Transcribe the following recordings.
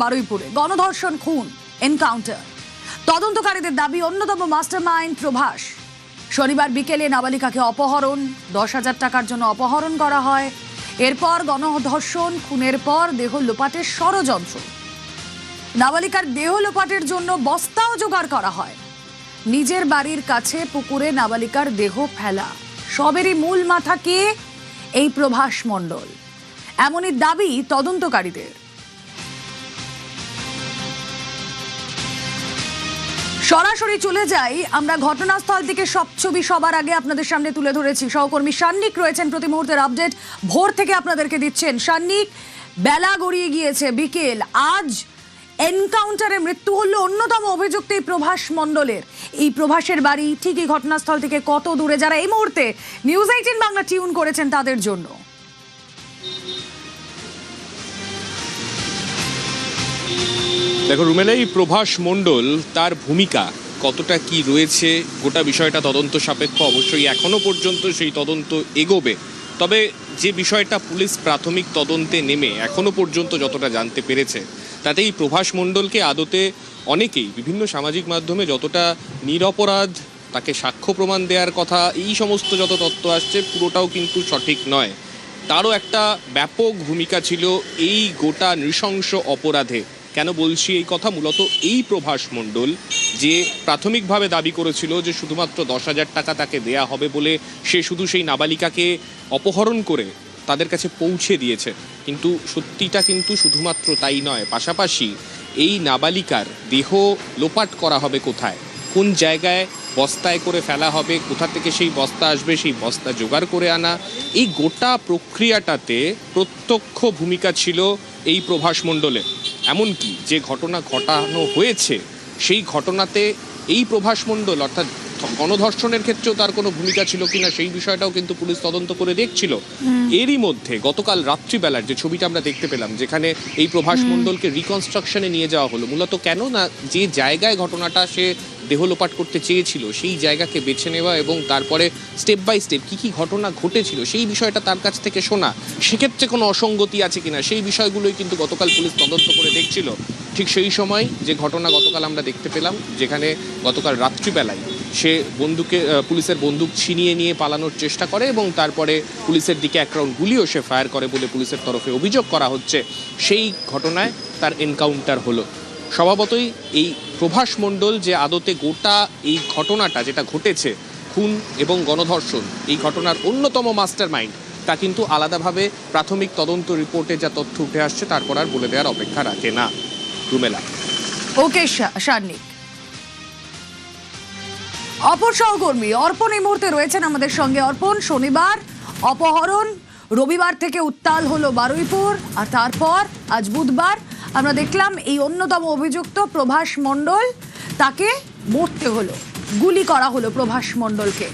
বারুইপুরে গণধর্ষণ খুন এনকাউন্টার তদন্তকারীদের দাবি অন্যতম মাস্টারমাইন্ড প্রভাস। শনিবার বিকেলে নাবালিকাকে অপহরণ, 10,000 টাকার জন্য অপহরণ করা হয়। এরপর গণধর্ষণ খুনের পর দেহ লোপাটের ষড়যন্ত্র। নাবালিকার দেহ লোপাটের জন্য বস্তাও জোগাড় করা হয়। নিজের বাড়ির কাছে পুকুরে নাবালিকার দেহ ফেলা। সবেরই মূল মাথা কে? এই প্রভাস মণ্ডল। এমনই দাবি তদন্তকারীদের। সরাসরি চলে যাই আমরা ঘটনাস্থল থেকে। সব ছবি সবার আগে আপনাদের সামনে তুলে ধরেছি। সহকর্মী সান্নিক রয়েছেন প্রতি মুহূর্তের আপডেট ভোর থেকে আপনাদেরকে দিচ্ছেন। সান্নিক, বেলা গড়িয়ে গিয়েছে বিকেল। আজ এনকাউন্টারে মৃত্যু হলো অন্যতম অভিযুক্ত এই প্রভাস মণ্ডলের। এই প্রভাসের বাড়ি ঠিক এই ঘটনাস্থল থেকে কত দূরে? যারা এই মুহূর্তে নিউজ 18 বাংলা টিউন করেছেন তাদের জন্য। দেখো রুমেলা, এই প্রভাস মণ্ডল তার ভূমিকা কতটা কি রয়েছে গোটা বিষয়টা তদন্ত সাপেক্ষ। অবশ্যই এখনো পর্যন্ত সেই তদন্ত এগোবে। তবে যে বিষয়টা পুলিশ প্রাথমিক তদন্তে নেমে এখনো পর্যন্ত যতটা জানতে পেরেছে তাতে এই প্রভাস মণ্ডলকে আদতে অনেকেই বিভিন্ন সামাজিক মাধ্যমে যতটা নিরপরাধ, তাকে সাক্ষ্য প্রমাণ দেওয়ার কথা, এই সমস্ত যত তথ্য আসছে পুরোটাও কিন্তু সঠিক নয়। তারও একটা ব্যাপক ভূমিকা ছিল এই গোটা নৃশংস অপরাধে। কেন বলছি এই কথা? মূলত এই প্রভাস মণ্ডল যে প্রাথমিকভাবে দাবি করেছিল যে শুধুমাত্র 10,000 টাকা তাকে দেয়া হবে বলে সে শুধু সেই নাবালিকাকে অপহরণ করে তাদের কাছে পৌঁছে দিয়েছে, কিন্তু সত্যিটা কিন্তু শুধুমাত্র তাই নয়। পাশাপাশি এই নাবালিকার দেহ লোপাট করা হবে কোথায়, কোন জায়গায় বস্তায় করে ফেলা হবে, কোথা থেকে সেই বস্তা আসবে, সেই বস্তা জোগাড় করে আনা, এই গোটা প্রক্রিয়াটাতে প্রত্যক্ষ ভূমিকা ছিল এই প্রভাস মণ্ডলের। এমনকি যে ঘটনা ঘটানো হয়েছে সেই ঘটনাতে এই প্রভাস মণ্ডল অর্থাৎ গণধর্ষণের ক্ষেত্রেও তার কোনো ভূমিকা ছিল কিনা সেই বিষয়টাও কিন্তু পুলিশ তদন্ত করে দেখছিল। এরই মধ্যে গতকাল রাত্রিবেলার যে ছবিটা আমরা দেখতে পেলাম, যেখানে এই প্রভাস মণ্ডলকে রিকনস্ট্রাকশনে নিয়ে যাওয়া হলো, মূলত কেন না যে জায়গায় ঘটনাটা সে দেহ লোপাট করতে চেয়েছিল সেই জায়গাকে বেছে নেওয়া এবং তারপরে স্টেপ বাই স্টেপ কী কী ঘটনা ঘটেছিল সেই বিষয়টা তার কাছ থেকে শোনা, সেক্ষেত্রে কোনো অসঙ্গতি আছে কিনা সেই বিষয়গুলোই কিন্তু গতকাল পুলিশ তদন্ত করে দেখছিল। ঠিক সেই সময় যে ঘটনা গতকাল আমরা দেখতে পেলাম, যেখানে গতকাল রাত্রিবেলায় সে পুলিশের বন্দুক ছিনিয়ে নিয়ে পালানোর চেষ্টা করে এবং তারপরে পুলিশের দিকে এক রাউন্ড গুলিও সে ফায়ার করে বলে পুলিশের তরফে অভিযোগ করা হচ্ছে। সেই ঘটনায় তার এনকাউন্টার হলো। স্বভাবতই এই প্রভাস মণ্ডল যে আদতে গোটা এই ঘটনাটা যেটা ঘটেছে, খুন এবং গণধর্ষণ, এই ঘটনার অন্যতম মাস্টার মাইন্ড, তা কিন্তু আলাদাভাবে প্রাথমিক তদন্ত রিপোর্টে যা তথ্য উঠে আসছে তারপর আর বলে দেওয়ার অপেক্ষা রাখে না। রুমেলা। ওকে সান্নিক। অপর সহকর্মী অর্পণ এই মুহূর্তে রয়েছেন আমাদের সঙ্গে। অর্পণ, শনিবার অপহরণ, রবিবার থেকে উত্তাল হলো বারুইপুর, আর তারপর আজ বুধবার আমরা দেখলাম এই অন্যতম অভিযুক্ত প্রভাস মণ্ডল, তাকে মরতে হলো, গুলি করা হলো প্রভাস মণ্ডলকে।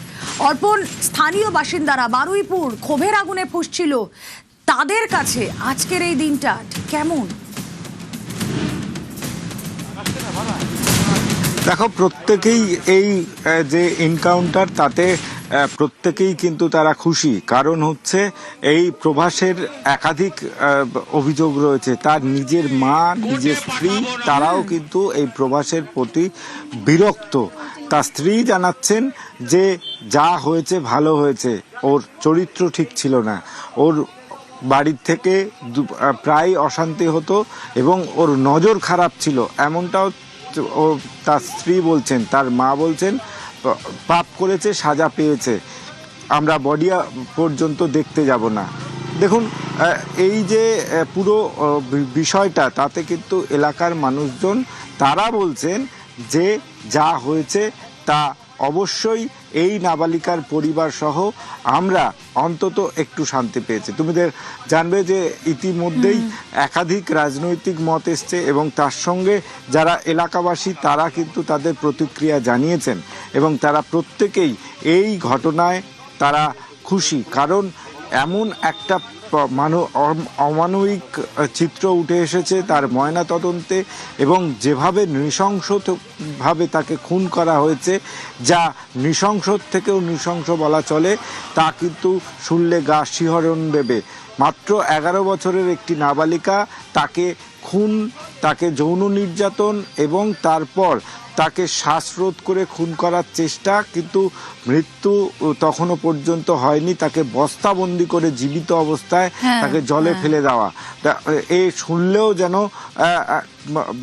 অর্পণ, স্থানীয় বাসিন্দারা বারুইপুর ক্ষোভের আগুনে ফুঁসছিল, তাদের কাছে আজকের এই দিনটা ঠিক কেমন? দেখো, প্রত্যেকেই এই যে এনকাউন্টার তাতে প্রত্যেকেই কিন্তু তারা খুশি। কারণ হচ্ছে এই প্রভাসের একাধিক অভিযোগ রয়েছে। তার নিজের মা, নিজের স্ত্রী, তারাও কিন্তু এই প্রভাসের প্রতি বিরক্ত। তার স্ত্রী জানাচ্ছেন যে যা হয়েছে ভালো হয়েছে, ওর চরিত্র ঠিক ছিল না, ওর বাড়ির থেকে প্রায় অশান্তি হতো এবং ওর নজর খারাপ ছিল, এমনটাও ও তার স্ত্রী বলছেন। তার মা বলছেন পাপ করেছে, সাজা পেয়েছে, আমরা বডি পর্যন্ত দেখতে যাব না। দেখুন, এই যে পুরো বিষয়টা, তাতে কিন্তু এলাকার মানুষজন তারা বলছেন যে যা হয়েছে তা অবশ্যই এই নাবালিকার পরিবার সহ আমরা অন্তত একটু শান্তি পেয়েছি। তোমাদের জানবে যে ইতিমধ্যেই একাধিক রাজনৈতিক মত এসছে এবং তার সঙ্গে যারা এলাকাবাসী তারা কিন্তু তাদের প্রতিক্রিয়া জানিয়েছেন এবং তারা প্রত্যেকেই এই ঘটনায় তারা খুশি। কারণ এমন একটা অমানবিক চিত্র উঠে এসেছে তার ময়না তদন্তে এবং যেভাবে নৃশংসভাবে তাকে খুন করা হয়েছে, যা নৃশংস থেকেও নৃশংস বলা চলে, তা কিন্তু শুনলে গা শিহরণ দেবে। মাত্র 11 বছরের একটি নাবালিকা, তাকে খুন, তাকে যৌন নির্যাতন এবং তারপর তাকে শ্বাসরোধ করে খুন করার চেষ্টা, কিন্তু মৃত্যু তখনও পর্যন্ত হয়নি। তাকে বস্তাবন্দি করে জীবিত অবস্থায় তাকে জলে ফেলে দেওয়া, এই শুনলেও যেন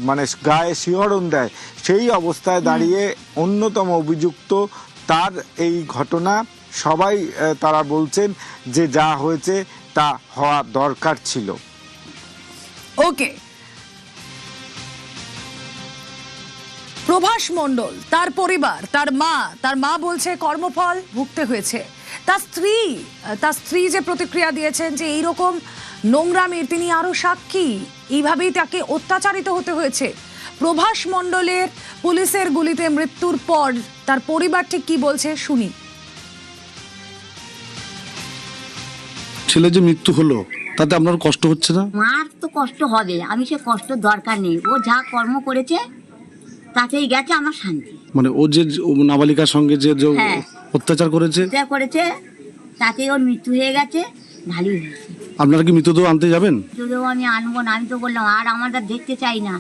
মানে গায়ে শিহরণ দেয়। সেই অবস্থায় দাঁড়িয়ে অন্যতম অভিযুক্ত, তার এই ঘটনা সবাই তারা বলছেন যে যা হয়েছে তা হওয়া দরকার ছিল। ওকে, প্রভাস মণ্ডল, তার পরিবার, তার মা বলছে কর্মফল ভুগতে হয়েছে। তার স্ত্রী যে প্রতিক্রিয়া দিয়েছেন যে এইরকম নোংরামির তিনি আরো সাক্ষী, এইভাবেই তাকে অত্যাচারিত হতে হয়েছে। প্রভাস মণ্ডলের পুলিশের গুলিতে মৃত্যুর পর তার পরিবার ঠিক কি বলছে শুনি। ছেলে যে মৃত্যু হলো তাতে আপনার কষ্ট হচ্ছে না? মার তো কষ্ট হবে, আমি সে কষ্ট দরকার নেই। ও যা কর্ম করেছে তাতেই গেছে আমার শান্তি। মানে ও যে নাবালিকার সঙ্গে যে হ্যাঁ। অত্যাচার করেছে, যা করেছে তাতে ওর মৃত্যু হয়ে গেছে, ভালোই হয়েছে। আপনারা কি মৃতদেহ আনতে যাবেন? যদিও আমি আনবো না, আমি তো বললাম আর আমরা দেখতে চাই না,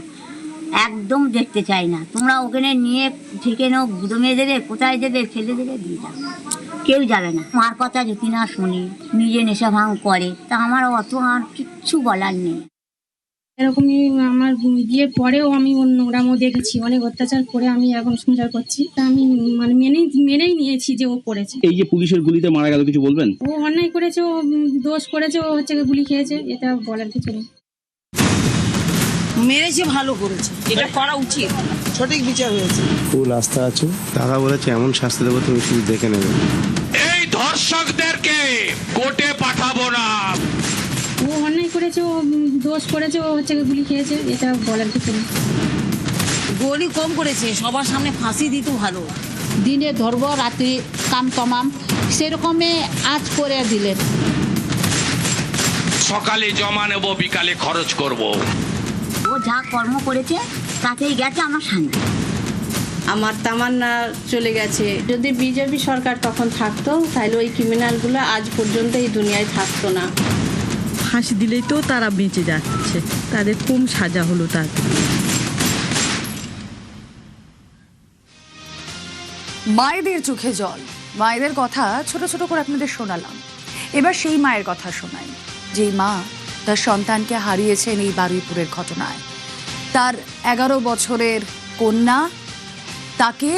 একদম দেখতে চাই না। তোমরা ওখানে নিয়ে থেকে নাও, দমে দেবে, কোথায় দেবে, ফেলে দেবে, দিয়ে যাবে, কেউ যাবে না। মার কথা যদি না শুনি, নিজে নেশা ভাঙ করে, তা আমার অত আর কিচ্ছু বলার নেই। এরকমই আমার বিয়ের পরেও আমি ওর নোংরামও দেখেছি, অনেক অত্যাচার করে আমি এখন সংসার করছি। তা আমি মানে মেনেই নিয়েছি যে ও করেছে। এই যে পুলিশের গুলিতে মারা গেল, কিছু বলবেন? ও অন্যায় করেছে, ও দোষ করেছে, ও হচ্ছে গুলি খেয়েছে, এটা বলার কিছু নেই। মেরেছে, ভালো করেছে, এটা করা উচিত, সঠিক বিচার হয়েছে। ফুল আস্থা আছে, দাদা বলেছে এমন শাস্তি দেবো তুমি শুধু দেখে নেবে। এই ধর্ষকদেরকে কোর্টে পাঠাবো না। ও অন্যায় করেছে, ও দোষ করেছে, ও হচ্ছে গুলি খেয়েছে, এটা বলার কিছু নেই। গলি কম করেছে, সবার সামনে ফাঁসি দিত ভালো। দিনে ধরবো, রাত্রি কাম তমাম, সেরকমই আজ করে দিলেন। সকালে জমা নেব, বিকালে খরচ করব। ও যা কর্ম করেছে তাতেই গেছে আমার শান্তি। আমার তামান্না চলে গেছে। যদি বিজেপি সরকার তখন থাকতো তাহলে ওই ক্রিমিনালগুলো আজ পর্যন্ত এই দুনিয়ায় থাকতো না। ফাঁসি দিলেই তো তারা বেঁচে যাচ্ছে, তাদের কম সাজা হলো। তার মায়েদের চোখে জল, মায়েদের কথা ছোট ছোট করে আপনাদের শোনালাম। এবার সেই মায়ের কথা শোনাই, যেই মা তার সন্তানকে হারিয়েছেন এই বারুইপুরের ঘটনায়। তার 11 বছরের কন্যা, তাকে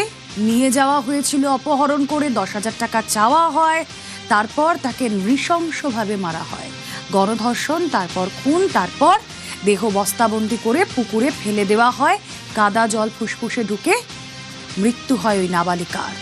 নিয়ে যাওয়া হয়েছিল অপহরণ করে, 10,000 টাকা চাওয়া হয়, তারপর তাকে নৃশংসভাবে মারা হয়। গণধর্ষণ, তারপর খুন, তারপর দেহ বস্তাবন্দি করে পুকুরে ফেলে দেওয়া হয়। কাদা জল ফুসফুসে ঢুকে মৃত্যু হয় ওই নাবালিকার।